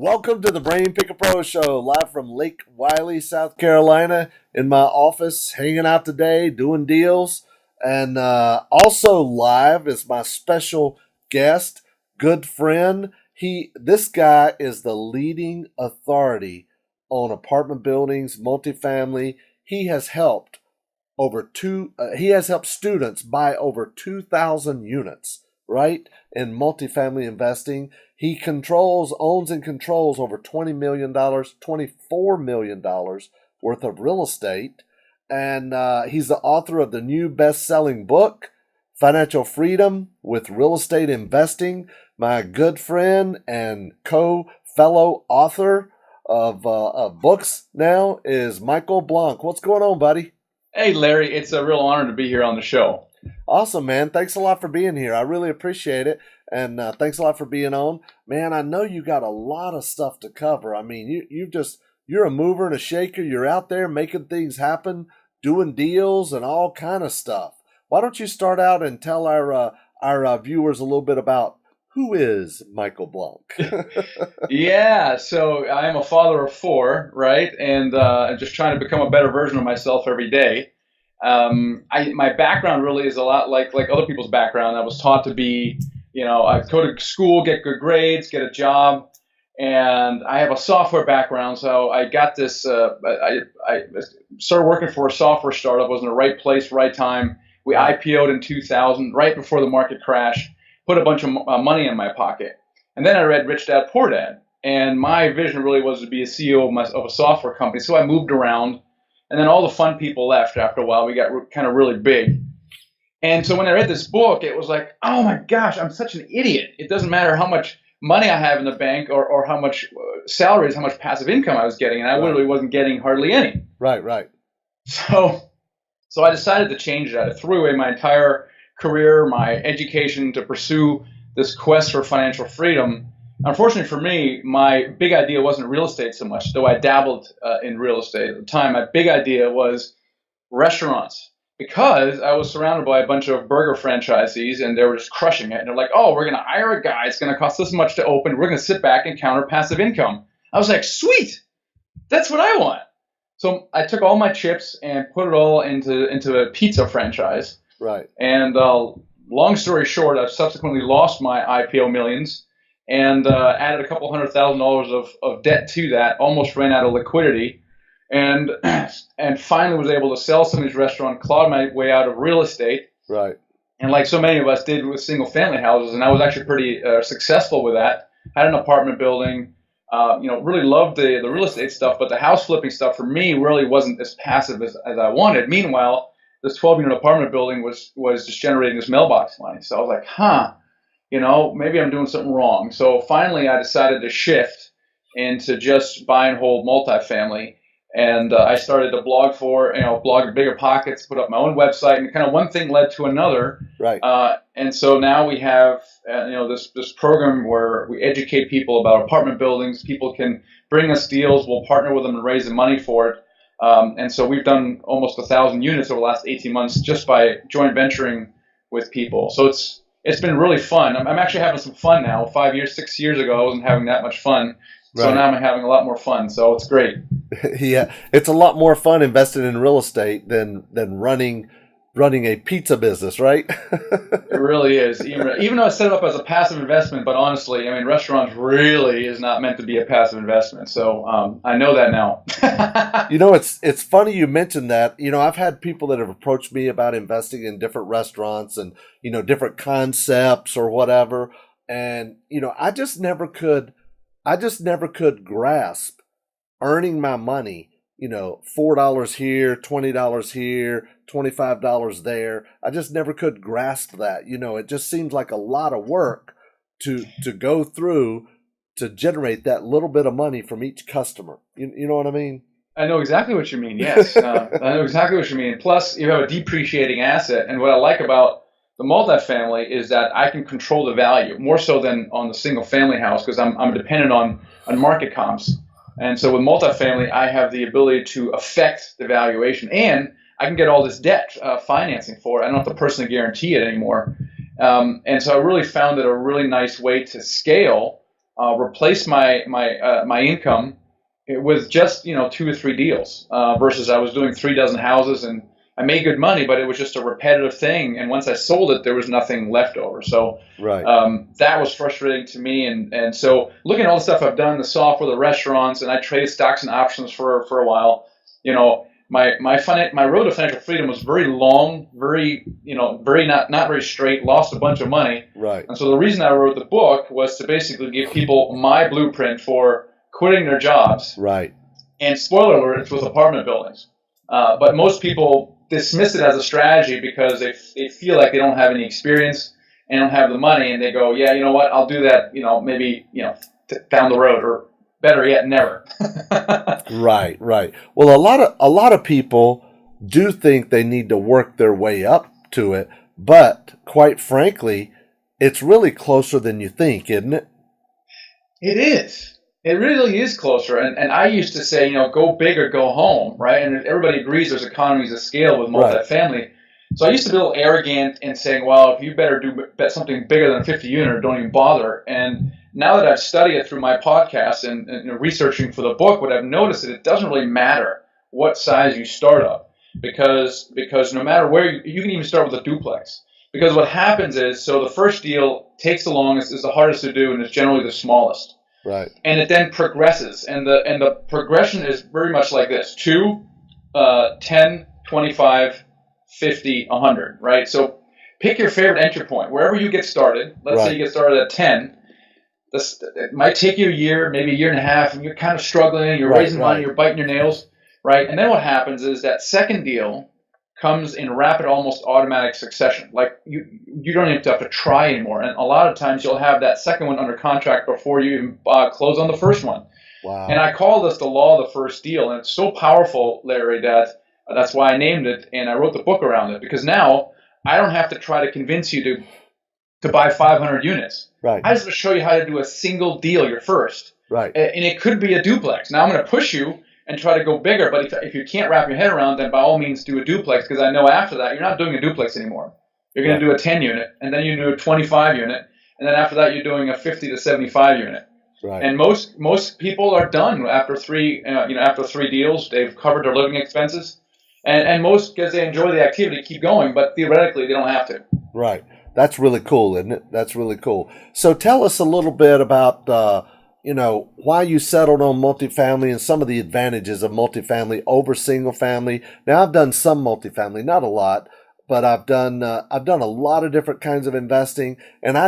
Welcome to the Brain Picker Pro Show, live from Lake Wiley, South Carolina, in my office, hanging out today, doing deals. And also live is my special guest, good friend. This guy is the leading authority on apartment buildings, multifamily. He has helped students buy over 2,000 units, right, in multifamily investing. He owns and controls over $20 million, $24 million worth of real estate. And he's the author of the new best-selling book, Financial Freedom with Real Estate Investing. My good friend and fellow author of books now is Michael Blanc. What's going on, buddy? Hey, Larry. It's a real honor to be here on the show. Awesome, man. Thanks a lot for being here. I really appreciate it. And thanks a lot for being on. Man, I know you got a lot of stuff to cover. I mean, you're a mover and a shaker. You're out there making things happen, doing deals and all kind of stuff. Why don't you start out and tell our viewers a little bit about who is Michael Blanc? Yeah, so I'm a father of four, right? And I'm just trying to become a better version of myself every day. My background really is a lot like other people's background. I was taught to be, I go to school, get good grades, get a job, and I have a software background. So I got this. I started working for a software startup. Was in the right place, right time. We IPO'd in 2000, right before the market crash. Put a bunch of money in my pocket, and then I read Rich Dad Poor Dad. And my vision really was to be a CEO of a software company. So I moved around. And then all the fun people left after a while. We got kind of really big. And so when I read this book, it was like, oh my gosh, I'm such an idiot. It doesn't matter how much money I have in the bank or how much salaries, how much passive income I was getting. And I literally wasn't getting hardly any. Right. So I decided to change that. I threw away my entire career, my education to pursue this quest for financial freedom. Unfortunately for me, my big idea wasn't real estate so much, though I dabbled in real estate at the time. My big idea was restaurants, because I was surrounded by a bunch of burger franchisees and they were just crushing it. And they're like, oh, we're going to hire a guy. It's going to cost this much to open. We're going to sit back and counter passive income. I was like, sweet, that's what I want. So I took all my chips and put it all into a pizza franchise. Right. And long story short, I've subsequently lost my IPO millions. And added a couple $100,000 of debt to that, almost ran out of liquidity, and finally was able to sell some of these restaurants, clawed my way out of real estate. Right. And like so many of us did with single family houses, and I was actually pretty successful with that. Had an apartment building, really loved the real estate stuff, but the house flipping stuff for me really wasn't as passive as I wanted. Meanwhile, this 12-unit apartment building was just generating this mailbox money. So I was like, maybe I'm doing something wrong. So finally, I decided to shift into just buy and hold multifamily. And I started to blog blog Bigger Pockets, put up my own website, and kind of one thing led to another. Right. And so now we have, this program where we educate people about apartment buildings. People can bring us deals. We'll partner with them and raise the money for it. And so we've done almost 1,000 units over the last 18 months just by joint venturing with people. So it's been really fun. I'm actually having some fun now. 6 years ago, I wasn't having that much fun. So Right. now I'm having a lot more fun. So it's great. Yeah, it's a lot more fun investing in real estate than running a pizza business, right? It really is. Even though I set it up as a passive investment, but honestly, restaurants really is not meant to be a passive investment. So I know that now. It's funny you mentioned that. I've had people that have approached me about investing in different restaurants and, different concepts or whatever. And, I just never could grasp earning my money, $4 here, $20 here, $25 there. I just never could grasp that. It just seems like a lot of work to go through to generate that little bit of money from each customer. You know what I mean? I know exactly what you mean. Yes, I know exactly what you mean. Plus, you have a depreciating asset. And what I like about the multifamily is that I can control the value more so than on the single family house, because I'm dependent on market comps. And so with multifamily, I have the ability to affect the valuation, and I can get all this debt financing for it. I don't have to personally guarantee it anymore. And so I really found it a really nice way to scale replace my income with just 2 or 3 deals versus I was doing 3 dozen houses, and I made good money, but it was just a repetitive thing. And once I sold it, there was nothing left over. So Right. that was frustrating to me. And so looking at all the stuff I've done, the software, the restaurants, and I traded stocks and options for a while. My road to financial freedom was very long, very not very straight. Lost a bunch of money. Right. And so the reason I wrote the book was to basically give people my blueprint for quitting their jobs. Right. And spoiler alert, it's with apartment buildings. But most people dismiss it as a strategy because they feel like they don't have any experience and don't have the money, and they go, yeah, you know what, I'll do that, maybe, down the road, or better yet, never. Right. Well, a lot of people do think they need to work their way up to it, but quite frankly, it's really closer than you think, isn't it? It is. It really is closer. And I used to say, go big or go home, right? And everybody agrees there's economies of scale with multifamily. Right. So I used to be a little arrogant in saying, well, if you better do something bigger than a 50 unit, don't even bother. And now that I've studied it through my podcast and researching for the book, what I've noticed is it doesn't really matter what size you start up, because no matter where you can even start with a duplex. Because what happens is, so the first deal takes the longest, is the hardest to do, and it's generally the smallest. Right. And it then progresses, and the progression is very much like this: 2, 10, 25, 50, 100. Right. So pick your favorite entry point wherever you get started. Let's say you get started at 10. It might take you a year, maybe a year and a half, and you're kind of struggling. You're raising money. You're biting your nails. Right. And then what happens is that second deal comes in rapid, almost automatic succession. Like you don't even have to try anymore. And a lot of times you'll have that second one under contract before you even close on the first one. Wow. And I call this the law of the first deal. And it's so powerful, Larry, that that's why I named it. And I wrote the book around it, because now I don't have to try to convince you to buy 500 units. Right. I just have to show you how to do a single deal, your first. Right. And it could be a duplex. Now I'm going to push you and try to go bigger. But if you can't wrap your head around, then by all means do a duplex, because I know after that you're not doing a duplex anymore. You're going to do a 10 unit, and then you do a 25 unit, and then after that you're doing a 50 to 75 unit. Right. And most people are done after three deals. They've covered their living expenses, and most, because they enjoy the activity, keep going. But theoretically, they don't have to. Right. That's really cool, isn't it? That's really cool. So tell us a little bit about why you settled on multifamily and some of the advantages of multifamily over single family. Now, I've done some multifamily, not a lot, but I've done a lot of different kinds of investing, and I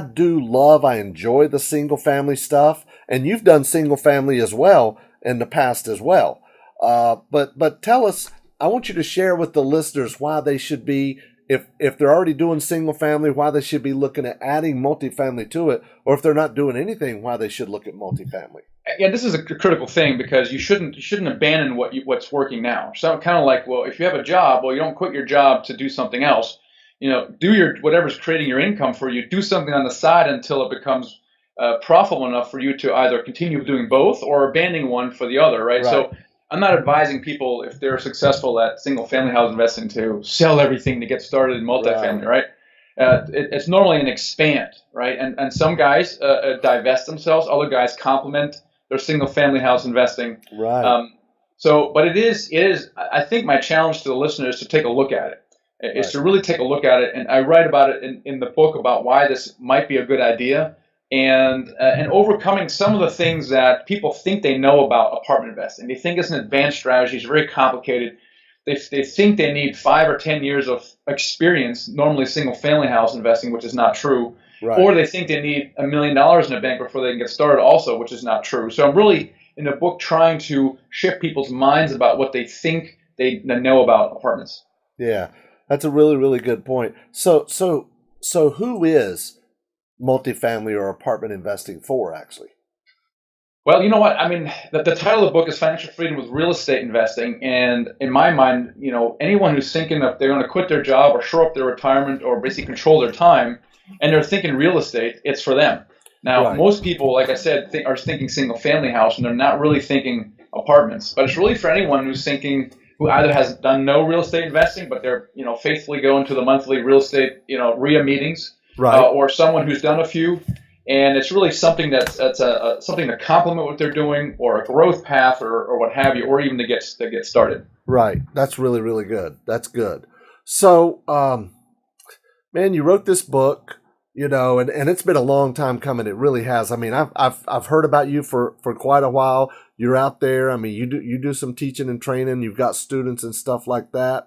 enjoy the single family stuff. And you've done single family as well in the past as well. But tell us, I want you to share with the listeners why they should be, if they're already doing single family, why they should be looking at adding multifamily to it, or if they're not doing anything, why they should look at multifamily. Yeah, this is a critical thing, because you shouldn't abandon what's working now. So kind of like, well, if you have a job, well, you don't quit your job to do something else. Do whatever's creating your income for you. Do something on the side until it becomes profitable enough for you to either continue doing both or abandon one for the other. Right. So I'm not advising people, if they're successful at single-family house investing, to sell everything to get started in multifamily, right? It's normally an expand, right? And some guys divest themselves. Other guys complement their single-family house investing. Right. But it is. I think my challenge to the listener is to take a look at it. Is to really take a look at it. And I write about it in the book about why this might be a good idea. And overcoming some of the things that people think they know about apartment investing. They think it's an advanced strategy. It's very complicated. They think they need 5 or 10 years of experience, normally single-family house investing, which is not true. Right. Or they think they need $1 million in a bank before they can get started also, which is not true. So I'm really, in the book, trying to shift people's minds about what they think they know about apartments. Yeah, that's a really, really good point. So who is multifamily or apartment investing for, actually? Well, you know what? I mean, the title of the book is Financial Freedom with Real Estate Investing. And in my mind, anyone who's thinking that they're going to quit their job or shore up their retirement or basically control their time, and they're thinking real estate, it's for them. Now, most people, like I said, are thinking single family house, and they're not really thinking apartments. But it's really for anyone who's thinking, who either has done no real estate investing, but they're, faithfully going to the monthly real estate, RIA meetings. Right. Or someone who's done a few, And it's really something that's something to complement what they're doing, or a growth path, or what have you, or even to get started. Right. That's really, really good. That's good. So, man, you wrote this book, and it's been a long time coming. It really has. I mean, I've heard about you for quite a while. You're out there. I mean, you do some teaching and training. You've got students and stuff like that.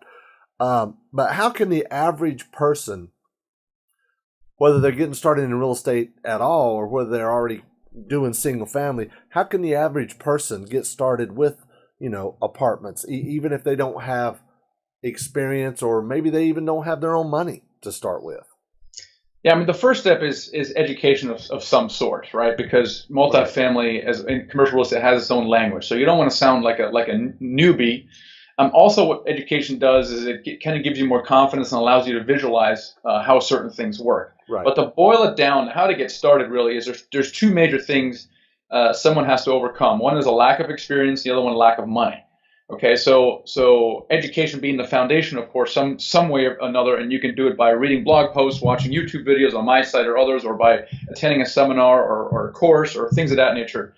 But how can the average person, whether they're getting started in real estate at all or whether they're already doing single family, how can the average person get started with, apartments, even if they don't have experience, or maybe they even don't have their own money to start with? Yeah, I mean, the first step is education of some sort, right? Because multifamily, as in commercial real estate, has its own language, so you don't want to sound like a newbie. Also, what education does is it kind of gives you more confidence and allows you to visualize how certain things work. Right. But to boil it down, how to get started really is there's two major things someone has to overcome. One is a lack of experience, the other one, lack of money. Okay, so education being the foundation, of course, some way or another, and you can do it by reading blog posts, watching YouTube videos on my site or others, or by attending a seminar or a course or things of that nature.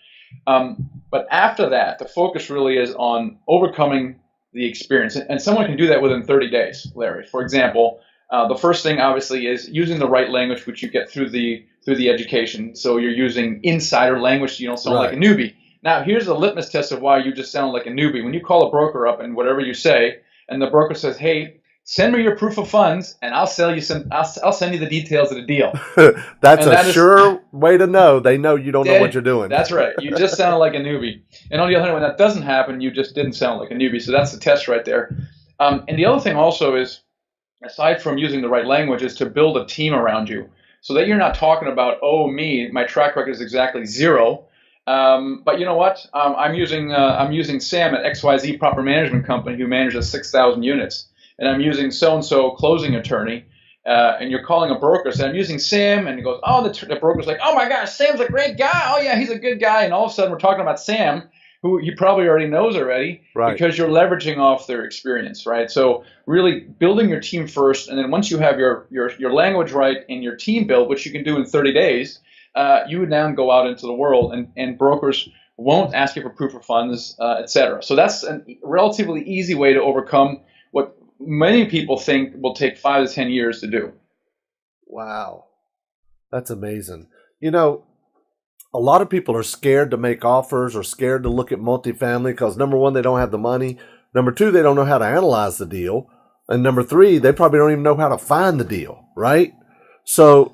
But after that, the focus really is on overcoming the experience, and someone can do that within 30 days, Larry. For example, the first thing obviously is using the right language, which you get through the education. So you're using insider language, so you don't sound like a newbie. Now, here's a litmus test of why you just sound like a newbie. When you call a broker up and whatever you say, and the broker says, "Hey, send me your proof of funds, and I'll sell you some. I'll send you the details of the deal." That's sure way to know. They know you don't know what you're doing. That's right. You just sound like a newbie. And on the other hand, when that doesn't happen, you just didn't sound like a newbie. So that's the test right there. And the other thing also is, aside from using the right language, is to build a team around you, so that you're not talking about, "Oh, me, my track record is exactly zero." But you know what? I'm using Sam at XYZ Proper Management Company, who manages 6,000 units, and I'm using so and so closing attorney. And you're calling a broker, saying, "I'm using Sam," and he goes, "Oh," the broker's like, "Oh my gosh, Sam's a great guy. Oh yeah, he's a good guy." And all of a sudden, we're talking about Sam, who he probably already knows already, because you're leveraging off their experience, right? So really building your team first, and then once you have your language right and your team built, which you can do in 30 days. You would now go out into the world, and brokers won't ask you for proof of funds, et cetera. So that's a relatively easy way to overcome what many people think will take 5 to 10 years to do. Wow. That's amazing. A lot of people are scared to make offers or scared to look at multifamily because, number one, they don't have the money. Number two, they don't know how to analyze the deal. And number three, they probably don't even know how to find the deal, right? So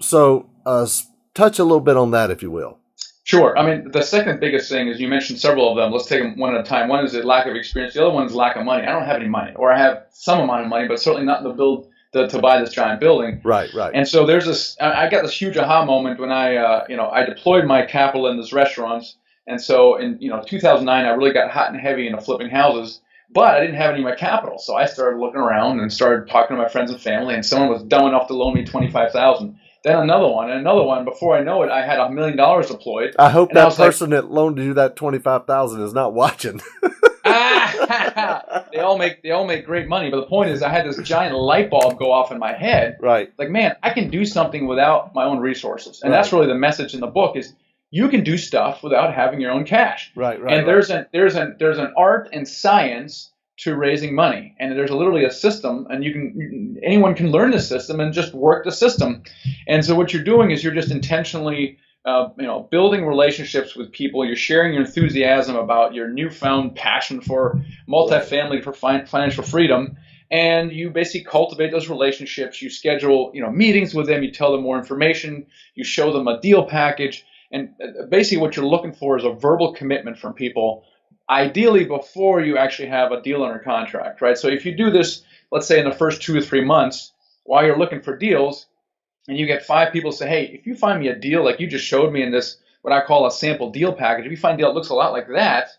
touch a little bit on that, if you will. Sure. I mean, the second biggest thing is, you mentioned several of them. Let's take them one at a time. One is the lack of experience. The other one is lack of money. I don't have any money, or I have some amount of money, but certainly not to buy this giant building. Right. And so I got this huge aha moment when I deployed my capital in these restaurants. And so in 2009, I really got hot and heavy into flipping houses, but I didn't have any of my capital. So I started looking around and started talking to my friends and family, and someone was dumb enough to loan me $25,000. Then another one. Before I know it, I had $1 million deployed. I hope that person that loaned you that $25,000 is not watching. They all make great money, but the point is, I had this giant light bulb go off in my head. Right. Like, man, I can do something without my own resources, and that's really the message in the book: is you can do stuff without having your own cash. Right. And there's an art and science to raising money, and there's literally a system, and anyone can learn the system and just work the system. And so what you're doing is you're just intentionally building relationships with people. You're sharing your enthusiasm about your newfound passion for multifamily, for financial freedom, and you basically cultivate those relationships. You schedule meetings with them. You tell them more information. You show them a deal package, and basically what you're looking for is a verbal commitment from people, ideally before you actually have a deal under contract, right? So if you do this, let's say in the first 2 or 3 months, while you're looking for deals, and you get 5 people say, "Hey, if you find me a deal like you just showed me in this, what I call a sample deal package, if you find a deal that looks a lot like that,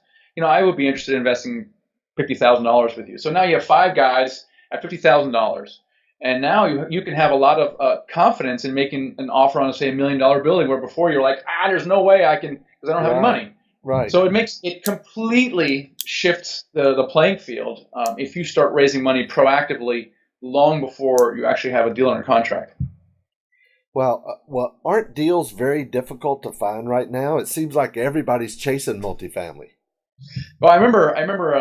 I would be interested in investing $50,000 with you." So now you have 5 guys at $50,000. And now you can have a lot of confidence in making an offer on, say, $1 million building, where before you're like, there's no way I can, because I don't have any money. Right. So it completely shifts the playing field if you start raising money proactively long before you actually have a deal under contract. Well, aren't deals very difficult to find right now? It seems like everybody's chasing multifamily. Well, I remember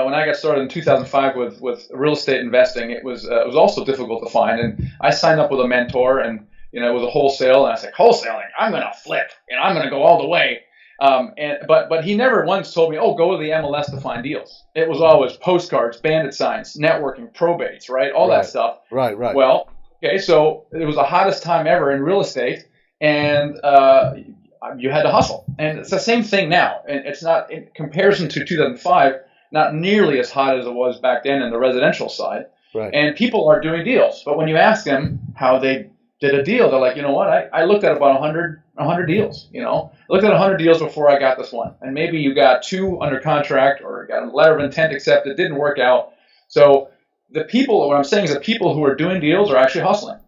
when I got started in 2005 with real estate investing. It was also difficult to find, and I signed up with a mentor, and it was a wholesale, and I said, wholesaling, I'm going to flip, and I'm going to go all the way. But he never once told me, oh, go to the MLS to find deals. It was always postcards, bandit signs, networking, probates, right, all that Right, stuff. right. Well, okay, so it was the hottest time ever in real estate, and you had to hustle. And it's the same thing now. And it's not, in comparison to 2005, not nearly as hot as it was back then in the residential side. Right. And people are doing deals. But when you ask them how they did a deal, they're like, you know what? I looked at about 100 deals. I looked at 100 deals before I got this one. And maybe you got two under contract or got a letter of intent accepted, didn't work out. So what I'm saying is that people who are doing deals are actually hustling.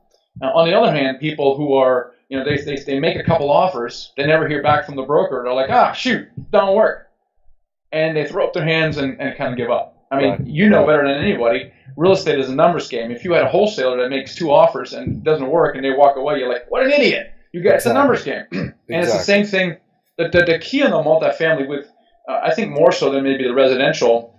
Now, on the other hand, people who are, they make a couple offers, they never hear back from the broker. They're like, shoot, don't work. And they throw up their hands and kind of give up. I mean, Right. better than anybody, real estate is a numbers game. If you had a wholesaler that makes two offers and it doesn't work and they walk away, you're like, what an idiot. It's a numbers game. And it's the Exactly. same thing. The key on the multifamily with, I think more so than maybe the residential,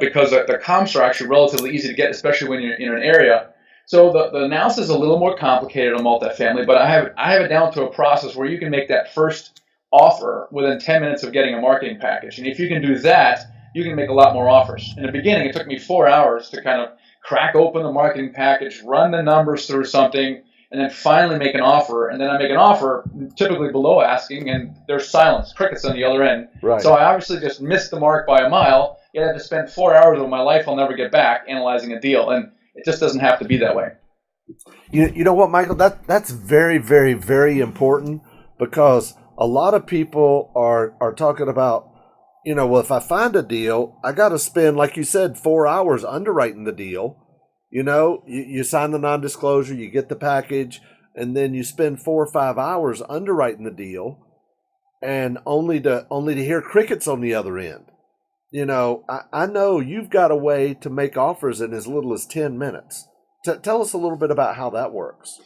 because the comps are actually relatively easy to get, especially when you're in an area. So the analysis is a little more complicated on multifamily, but I have it down to a process where you can make that first offer within 10 minutes of getting a marketing package. And if you can do that, you can make a lot more offers. In the beginning, it took me 4 hours to kind of crack open the marketing package, run the numbers through something, and then finally make an offer. And then I make an offer typically below asking, and there's silence, crickets on the other end. Right. So I obviously just missed the mark by a mile. Yet I had to spend 4 hours of my life I'll never get back analyzing a deal. And it just doesn't have to be that way. You know what, Michael? That's very, very, very important because a lot of people are talking about, well, if I find a deal, I got to spend, like you said, 4 hours underwriting the deal. You sign the non-disclosure, you get the package, and then you spend 4 or 5 hours underwriting the deal, and only to hear crickets on the other end. I know you've got a way to make offers in as little as 10 minutes. Tell us a little bit about how that works.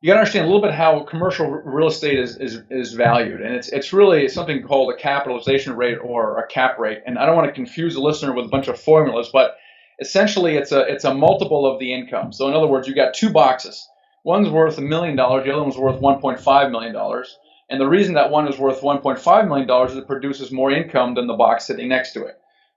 You got to understand a little bit how commercial real estate is valued, and it's really something called a capitalization rate or a cap rate. And I don't want to confuse the listener with a bunch of formulas, but essentially it's a multiple of the income. So in other words, you got two boxes. One's worth $1 million, the other one's worth $1.5 million. And the reason that one is worth $1.5 million is it produces more income than the box sitting next to it.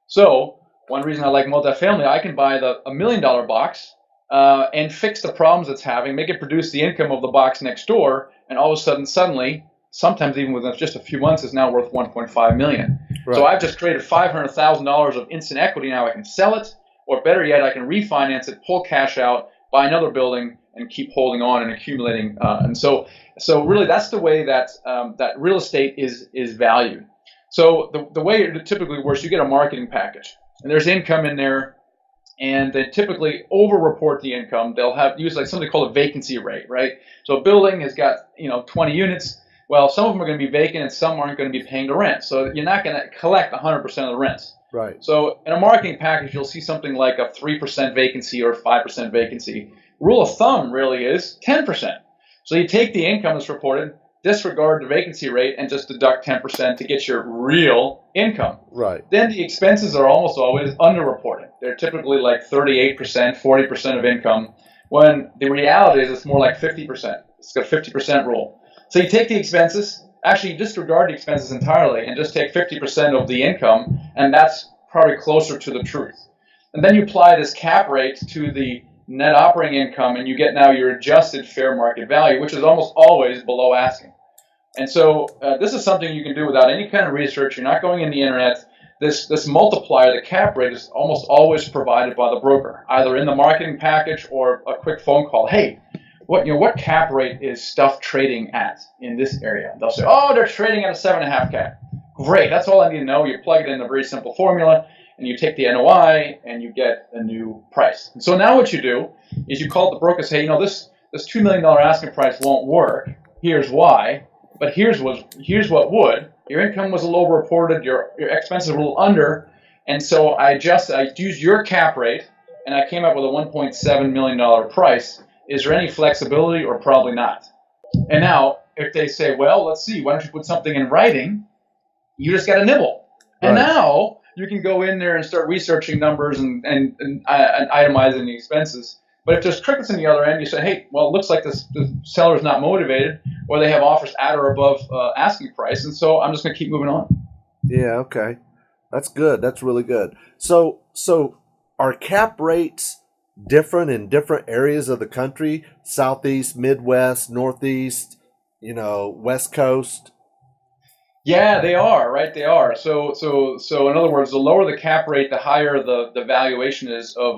So one reason I like multifamily, I can buy the $1 million box and fix the problems it's having, make it produce the income of the box next door, and all of a sudden, suddenly, sometimes even within just a few months, is now worth $1.5 million. Right. So I've just created $500,000 of instant equity. Now I can sell it, or better yet, I can refinance it, pull cash out, buy another building, and keep holding on and accumulating. And so really, that's the way that that real estate is valued. So the way it typically works, you get a marketing package, and there's income in there, and they typically over-report the income. They'll use like something called a vacancy rate, right? So a building has got 20 units. Well, some of them are going to be vacant, and some aren't going to be paying the rent. So you're not going to collect 100% of the rents. Right. So in a marketing package, you'll see something like a 3% vacancy or 5% vacancy. Rule of thumb really is 10%. So you take the income that's reported, disregard the vacancy rate, and just deduct 10% to get your real income. Right. Then the expenses are almost always underreported. They're typically like 38%, 40% of income, when the reality is it's more like 50%. It's got a 50% rule. So you take the expenses, actually disregard the expenses entirely, and just take 50% of the income, and that's probably closer to the truth. And then you apply this cap rate to the net operating income, and you get now your adjusted fair market value, which is almost always below asking. And so this is something you can do without any kind of research. You're not going in the internet. This multiplier, the cap rate, is almost always provided by the broker, either in the marketing package or a quick phone call. Hey, what cap rate is stuff trading at in this area? They'll say, oh, they're trading at a 7.5 cap. Great, that's all I need to know. You plug it in a very simple formula, and you take the NOI, and you get a new price. And so now what you do is you call the broker and say, this $2 million asking price won't work. Here's why. But here's what would. Your income was a little reported, your expenses were a little under, and so I used your cap rate, and I came up with a $1.7 million price. Is there any flexibility or probably not? And now, if they say, well, let's see, why don't you put something in writing? You just got to nibble. And Right. now you can go in there and start researching numbers and itemizing the expenses. But if there's crickets in the other end, you say, hey, well, it looks like the seller's not motivated, or they have offers at or above asking price, and so I'm just going to keep moving on. Yeah. Okay. That's good. That's really good. So are cap rates different in different areas of the country? Southeast, Midwest, Northeast, West Coast? Yeah, they are, right? They are. So in other words, the lower the cap rate, the higher the valuation is of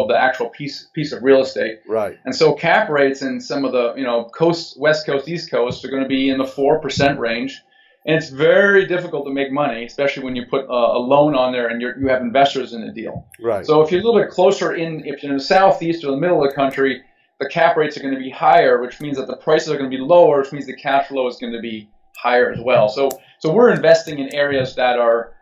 the actual piece of real estate. Right. And so cap rates in some of the coast, West Coast, East Coast are going to be in the 4% range, and it's very difficult to make money, especially when you put a loan on there and you have investors in the deal. Right. So if you're a little bit closer if you're in the southeast or the middle of the country, the cap rates are going to be higher, which means that the prices are going to be lower, which means the cash flow is going to be higher as well. So we're investing in areas that are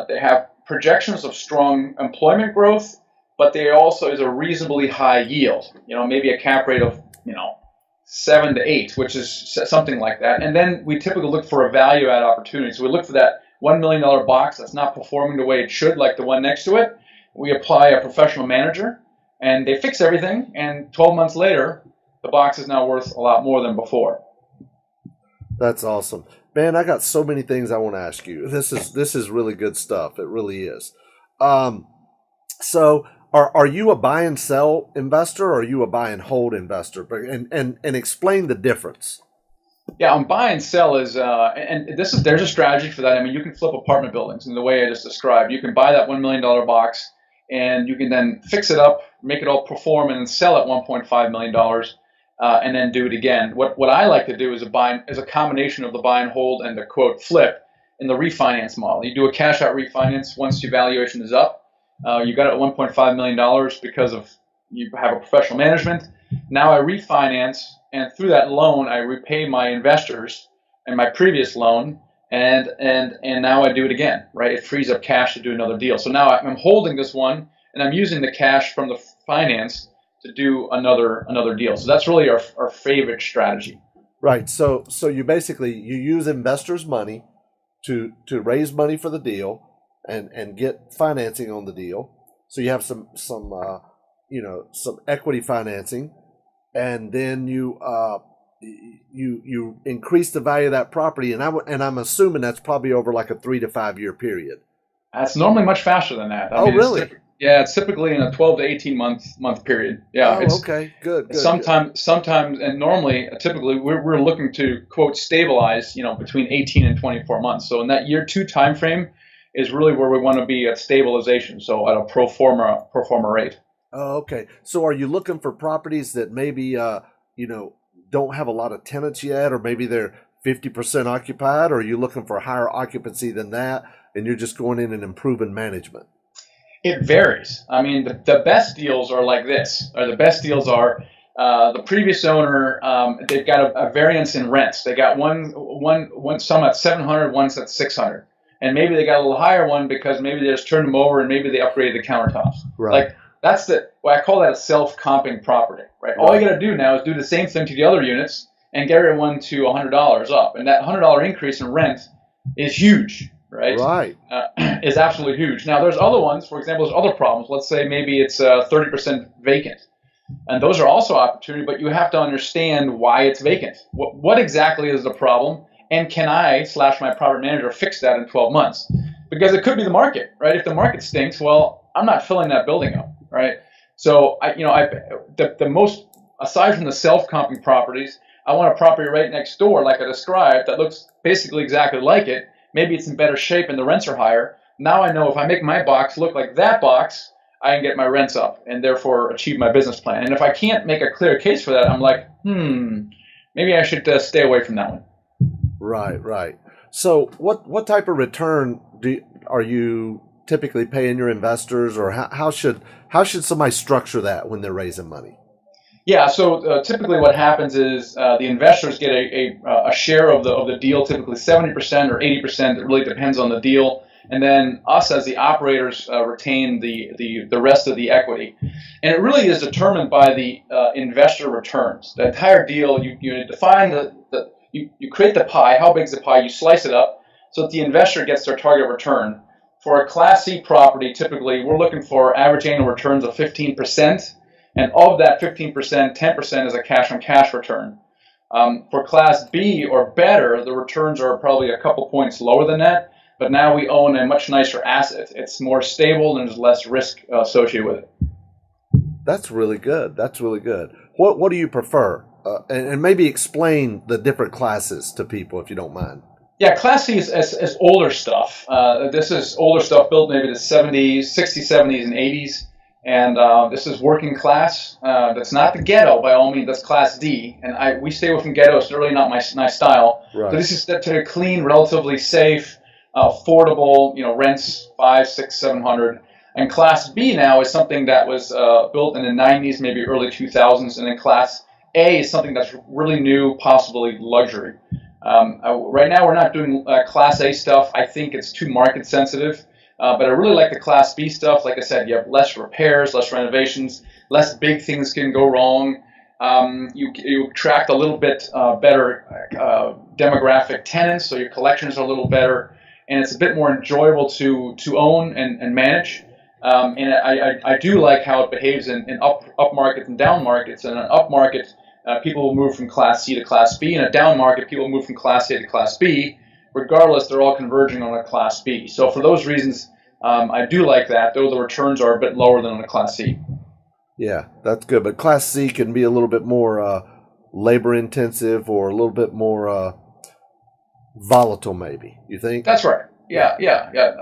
they have projections of strong employment growth, but they also is a reasonably high yield. Maybe a cap rate of 7 to 8, which is something like that. And then we typically look for a value add opportunity. So we look for that $1 million box that's not performing the way it should, like the one next to it. We apply a professional manager, and they fix everything. And 12 months later, the box is now worth a lot more than before. That's awesome. Man, I got so many things I want to ask you. This is really good stuff. It really is. So are you a buy and sell investor, or are you a buy and hold investor? And explain the difference. Yeah, on buy and sell is there's a strategy for that. I mean, you can flip apartment buildings in the way I just described. You can buy that $1 million box, and you can then fix it up, make it all perform, and then sell it $1.5 million. And then do it again. What I like to do is a combination of the buy and hold and the quote flip in the refinance model. You do a cash out refinance once your valuation is up. You got it at $1.5 million because of you have a professional management. Now I refinance, and through that loan I repay my investors and my previous loan, and now I do it again. Right? It frees up cash to do another deal. So now I'm holding this one, and I'm using the cash from the finance to do another deal. So that's really our favorite strategy. Right. So you basically use investors' money to raise money for the deal and get financing on the deal. So you have some equity financing, and then you increase the value of that property, and I'm assuming that's probably over like a 3 to 5 year period. That's normally much faster than that. I mean, really? It's typically in a 12 to 18 month period. Yeah. Okay. Good. Sometimes, and normally, typically, we're looking to quote stabilize, between 18 and 24 months. So in that year 2 time frame is really where we want to be at stabilization. So at a pro forma rate. Oh, okay. So are you looking for properties that maybe don't have a lot of tenants yet, or maybe they're 50% occupied, or are you looking for higher occupancy than that, and you're just going in and improving management? It varies. I mean, the best deals are like this. Or the best deals are the previous owner. They've got a variance in rents. They got one some at 700, one's at 600, and maybe they got a little higher one because maybe they just turned them over and maybe they upgraded the countertops. Right. Like that's I call that a self-comping property. Right. All you got to do now is do the same thing to the other units and get everyone to $100 up, and that $100 increase in rent is huge. Right. Is absolutely huge. Now, there's other ones. For example, there's other problems. Let's say maybe it's 30% vacant, and those are also opportunity. But you have to understand why it's vacant. What exactly is the problem, and can my property manager fix that in 12 months? Because it could be the market, right? If the market stinks, well, I'm not filling that building up, right? So the most aside from the self-comping properties, I want a property right next door, like I described, that looks basically exactly like it. Maybe it's in better shape and the rents are higher. Now I know if I make my box look like that box, I can get my rents up and therefore achieve my business plan. And if I can't make a clear case for that, I'm like, maybe I should stay away from that one. Right. So what type of return are you typically paying your investors, or how should somebody structure that when they're raising money? Yeah, so typically what happens is the investors get a share of the deal, typically 70% or 80%. It really depends on the deal. and then us as the operators retain the rest of the equity. And it really is determined by the investor returns. The entire deal, you define you create the pie. How big is the pie? You slice it up so that the investor gets their target return. For a Class C property, typically we're looking for average annual returns of 15%, and of that 15%, 10% is a cash-on-cash return. For Class B or better, the returns are probably a couple points lower than that, but now we own a much nicer asset. It's more stable and there's less risk associated with it. That's really good. That's really good. What do you prefer? And maybe explain the different classes to people if you don't mind. Yeah, Class C is older stuff. This is older stuff built maybe the 60s, 70s, and 80s. And this is working class. That's not the ghetto by all means. That's Class D. And we stay away from ghetto. It's really not my style. Right. So this is to clean, relatively safe, affordable. Rents 500, 600, 700. And Class B now is something that was built in the 90s, maybe early 2000s. And then Class A is something that's really new, possibly luxury. Right now, we're not doing Class A stuff. I think it's too market sensitive. But I really like the Class B stuff. Like I said, you have less repairs, less renovations, less big things can go wrong. You attract a little bit better demographic tenants, so your collections are a little better, and it's a bit more enjoyable to own and manage. And I do like how it behaves in up markets and down markets. In an up market, people will move from Class C to Class B. In a down market, people will move from Class A to Class B. Regardless, they're all converging on a Class B. So for those reasons, I do like that, though the returns are a bit lower than on a Class C. Yeah, that's good. But Class C can be a little bit more labor intensive or a little bit more volatile, maybe. You think? That's right. Yeah.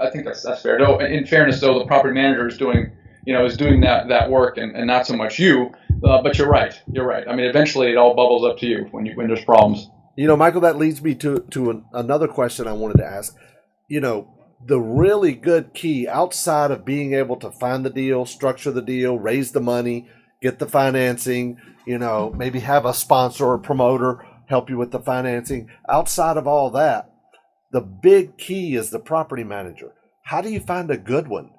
I think that's fair. Though, in fairness, though, the property manager is doing that work and not so much you. But you're right. I mean, eventually it all bubbles up to you when there's problems. Michael, that leads me to another question I wanted to ask. The really good key outside of being able to find the deal, structure the deal, raise the money, get the financing, maybe have a sponsor or promoter help you with the financing. Outside of all that, the big key is the property manager. How do you find a good one?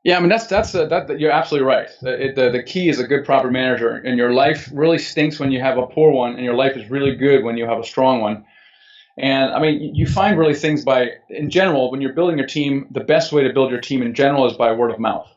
Yeah, I mean you're absolutely right. The key is a good property manager, and your life really stinks when you have a poor one, and your life is really good when you have a strong one. And I mean, you find really things in general, when you're building your team, the best way to build your team in general is by word of mouth.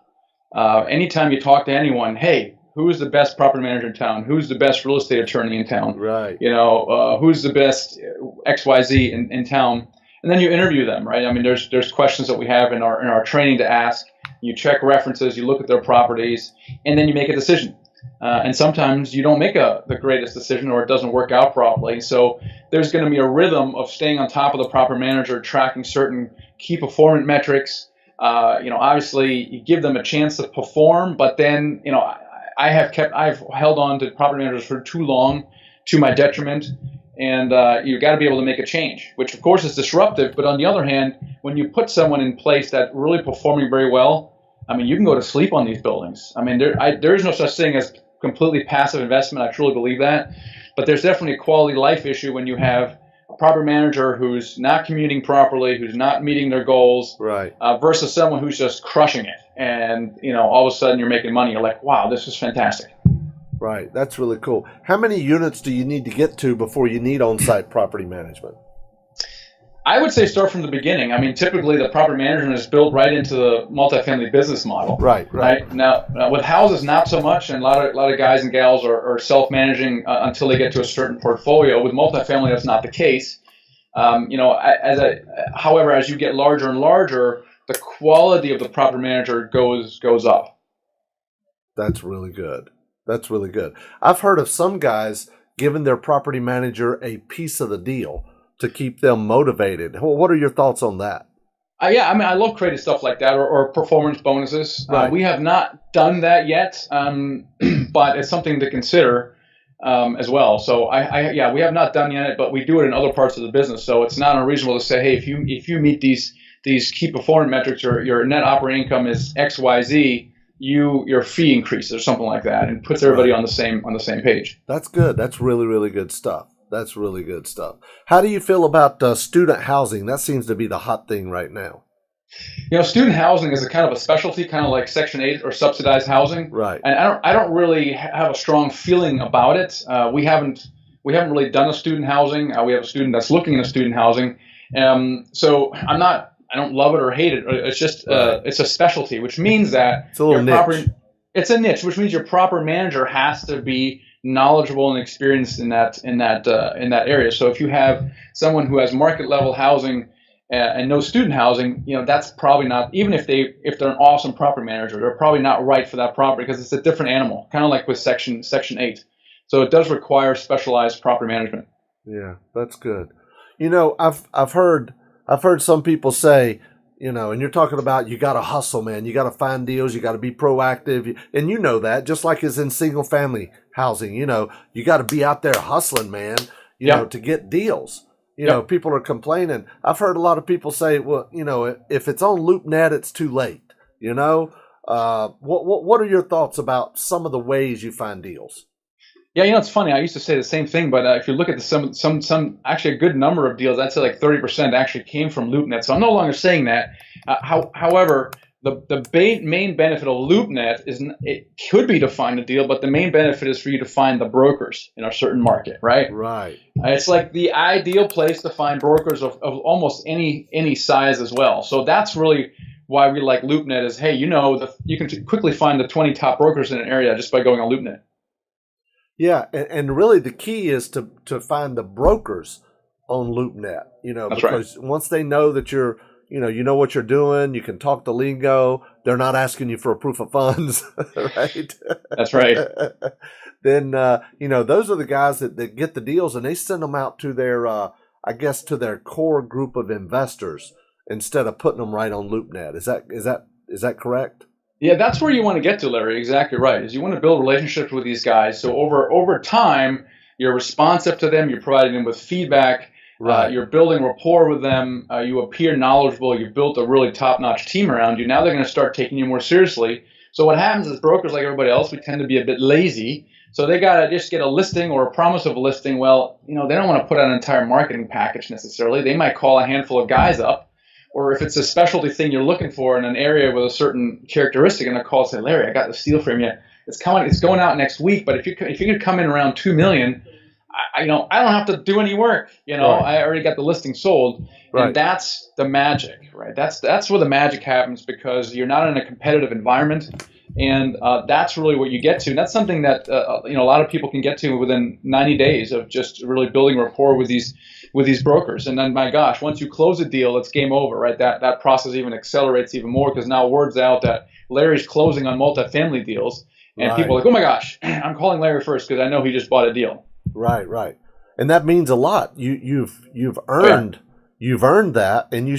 Anytime you talk to anyone, hey, who's the best property manager in town? Who's the best real estate attorney in town? Right. Who's the best XYZ in town? And then you interview them, right? I mean, there's questions that we have in our training to ask. You check references, you look at their properties, and then you make a decision. And sometimes you don't make the greatest decision, or it doesn't work out properly. So there's going to be a rhythm of staying on top of the property manager, tracking certain key performance metrics. Obviously you give them a chance to perform, but then, I've held on to property managers for too long, to my detriment. And you've got to be able to make a change, which of course is disruptive. But on the other hand, when you put someone in place that's really performing very well, I mean, you can go to sleep on these buildings. I mean, there is no such thing as completely passive investment. I truly believe that. But there's definitely a quality life issue when you have a property manager who's not commuting properly, who's not meeting their goals, right, versus someone who's just crushing it. And, all of a sudden you're making money. You're like, wow, this is fantastic. Right. That's really cool. How many units do you need to get to before you need on-site property management? I would say start from the beginning. I mean, typically the property management is built right into the multifamily business model. Right. Now, with houses, not so much, and a lot of guys and gals are self-managing until they get to a certain portfolio. With multifamily, that's not the case. However, as you get larger and larger, the quality of the property manager goes up. That's really good. I've heard of some guys giving their property manager a piece of the deal to keep them motivated. What are your thoughts on that? Yeah, I mean, I love creative stuff like that, or performance bonuses. Right. We have not done that yet, but it's something to consider as well. So we have not done yet, but we do it in other parts of the business. So it's not unreasonable to say, hey, if you meet these key performance metrics, or your net operating income is XYZ, your fee increases or something like that, and puts everybody on the same page. That's good. That's really, really good stuff. How do you feel about student housing? That seems to be the hot thing right now. Student housing is a kind of a specialty, kind of like Section 8 or subsidized housing, Right. and I don't really have a strong feeling about it. We haven't really done a student housing. We have a student that's looking into student housing, so I don't love it or hate it. It's just Right. it's a specialty, which means that It's a little your proper niche. it's a niche, which means your proper manager has to be knowledgeable and experienced in that area. So if you have someone who has market level housing and no student housing, that's probably not, even if they're an awesome property manager, they're probably not right for that property because it's a different animal, kind of like with Section 8. So it does require specialized property management. Yeah, that's good. I've heard some people say, and you're talking about you got to hustle, man. You got to find deals. You got to be proactive, and that just like is in single family housing. You got to be out there hustling, man. Yep. To get deals. Yep. People are complaining. I've heard a lot of people say, well, if it's on LoopNet, it's too late. What are your thoughts about some of the ways you find deals? Yeah, it's funny. I used to say the same thing, but if you look at some actually a good number of deals, I'd say like 30% actually came from LoopNet. So I'm no longer saying that. However, the main benefit of LoopNet it could be to find a deal, but the main benefit is for you to find the brokers in a certain market, right? Right. It's like the ideal place to find brokers of almost any size as well. So that's really why we like LoopNet is, hey, you can quickly find the 20 top brokers in an area just by going on LoopNet. Yeah, and really the key is to find the brokers on LoopNet, That's right. because once they know that you know what you're doing, you can talk the lingo, they're not asking you for a proof of funds, right? That's right. Then, those are the guys that get the deals and they send them out to their, to their core group of investors instead of putting them right on LoopNet. Is that correct? Yeah, that's where you want to get to, Larry. Exactly right. Is you want to build relationships with these guys. So over time, you're responsive to them. You're providing them with feedback. Right. You're building rapport with them. You appear knowledgeable. You've built a really top-notch team around you. Now they're going to start taking you more seriously. So what happens is brokers, like everybody else, we tend to be a bit lazy. So they got to just get a listing or a promise of a listing. Well, they don't want to put out an entire marketing package necessarily. They might call a handful of guys up, or if it's a specialty thing you're looking for in an area with a certain characteristic, and they call and say, Larry, I got this deal for you. It's going out next week, but if you could come in around 2 million, I don't have to do any work. Right. I already got the listing sold, Right. and that's the magic, right? That's where the magic happens because you're not in a competitive environment, and that's really what you get to. And that's something that a lot of people can get to within 90 days of just really building rapport with these brokers. And then, my gosh, once you close a deal, it's game over, right? That process even accelerates even more because now word's out that Larry's closing on multifamily deals, and Right. people are like, oh my gosh, I'm calling Larry first because I know he just bought a deal. Right. And that means a lot. You've earned that, and you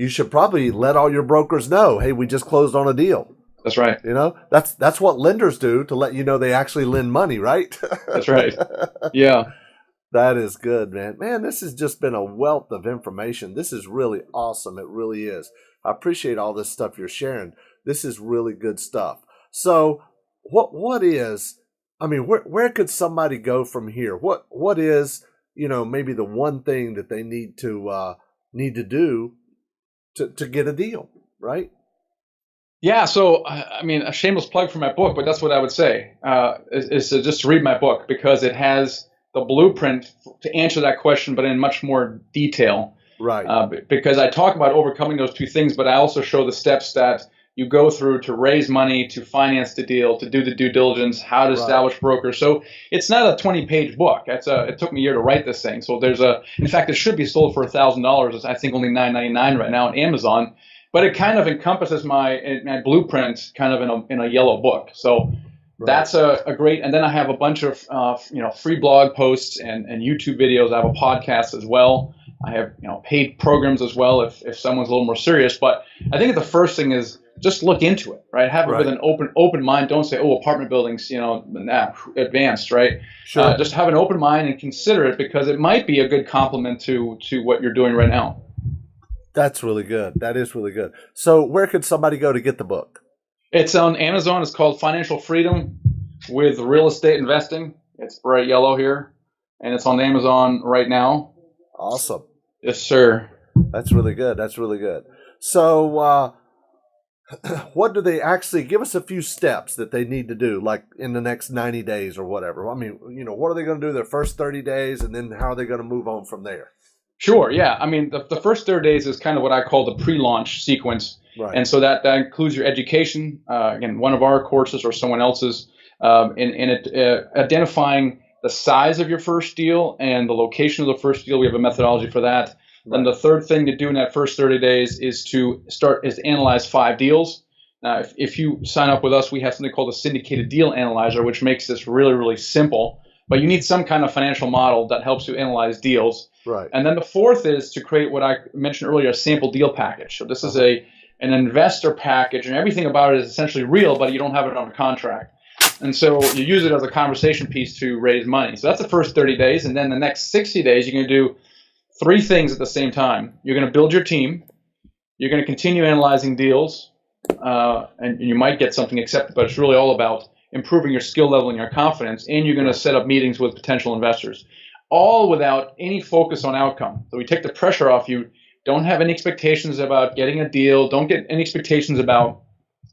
should probably let all your brokers know, hey, we just closed on a deal. That's right. That's what lenders do to let you know they actually lend money, right? That's right. Yeah. That is good, man. Man, this has just been a wealth of information. This is really awesome. It really is. I appreciate all this stuff you're sharing. This is really good stuff. So, where could somebody go from here? What is, maybe the one thing that they need to do to get a deal, right? Yeah, so a shameless plug for my book, but that's what I would say is to just read my book because it has the blueprint to answer that question, but in much more detail. Right. Because I talk about overcoming those two things, but I also show the steps that you go through to raise money, to finance the deal, to do the due diligence, how to establish brokers. So it's not a 20-page book. It took me a year to write this thing. So in fact, it should be sold for $1,000. It's I think only $9.99 right now on Amazon. But it kind of encompasses my blueprint kind of in a yellow book. So that's a great. And then I have a bunch of free blog posts and YouTube videos. I have a podcast as well. I have paid programs as well if someone's a little more serious. But I think the first thing is just look into it, right? Have it with an open mind. Don't say, oh, apartment buildings, advanced, right? Sure. Just have an open mind and consider it because it might be a good complement to what you're doing right now. That's really good. That is really good. So where could somebody go to get the book? It's on Amazon. It's called Financial Freedom with Real Estate Investing. It's bright yellow here, and it's on Amazon right now. Awesome. Yes, sir. That's really good. So, what do they actually give us a few steps that they need to do, like in the next 90 days or whatever? I mean, what are they going to do their first 30 days, and then how are they going to move on from there? Sure. Yeah. I mean, the first 30 days is kind of what I call the pre-launch sequence. Right. And so that includes your education, again, one of our courses or someone else's, identifying the size of your first deal and the location of the first deal. We have a methodology for that. Right. Then the third thing to do in that first 30 days is to analyze 5 deals. Now, if you sign up with us, we have something called a syndicated deal analyzer, which makes this really, really simple. But you need some kind of financial model that helps you analyze deals. Right. And then the fourth is to create what I mentioned earlier, a sample deal package. So this is an investor package, and everything about it is essentially real, but you don't have it on a contract. And so you use it as a conversation piece to raise money. So that's the first 30 days. And then the next 60 days, you're going to do 3 things at the same time. You're going to build your team. You're going to continue analyzing deals, and you might get something accepted, but it's really all about improving your skill level and your confidence. And you're going to set up meetings with potential investors, all without any focus on outcome. So we take the pressure off you. Don't have any expectations about getting a deal. Don't get any expectations about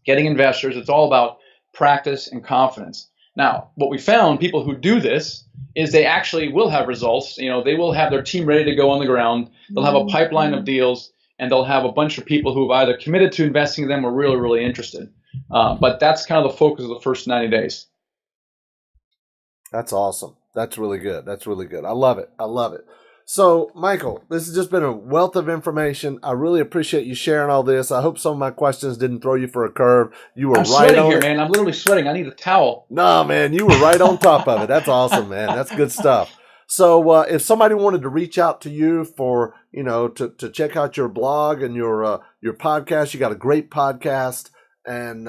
getting investors. It's all about practice and confidence. Now, what we found, people who do this, is they actually will have results. They will have their team ready to go on the ground. They'll have a pipeline of deals, and they'll have a bunch of people who have either committed to investing in them or really, really interested. But that's kind of the focus of the first 90 days. That's awesome. That's really good. That's really good. I love it. I love it. So, Michael, this has just been a wealth of information. I really appreciate you sharing all this. I hope some of my questions didn't throw you for a curve. You were I'm right sweating on here, man. I'm literally sweating. I need a towel. No, man, you were right on top of it. That's awesome, man. That's good stuff. So, if somebody wanted to reach out to you for, to check out your blog and your podcast, you got a great podcast, and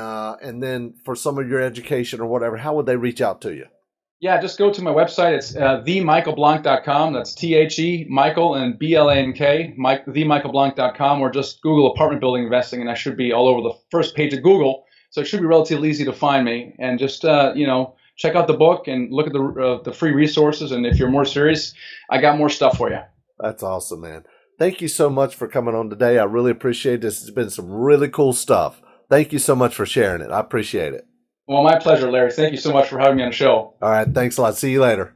then for some of your education or whatever, how would they reach out to you? Yeah, just go to my website. It's themichaelblank.com. That's THE, Michael, and BLANK, themichaelblank.com, or just Google apartment building investing, and I should be all over the first page of Google. So it should be relatively easy to find me. And just, check out the book and look at the free resources. And if you're more serious, I got more stuff for you. That's awesome, man. Thank you so much for coming on today. I really appreciate this. It's been some really cool stuff. Thank you so much for sharing it. I appreciate it. Well, my pleasure, Larry. Thank you so much for having me on the show. All right. Thanks a lot. See you later.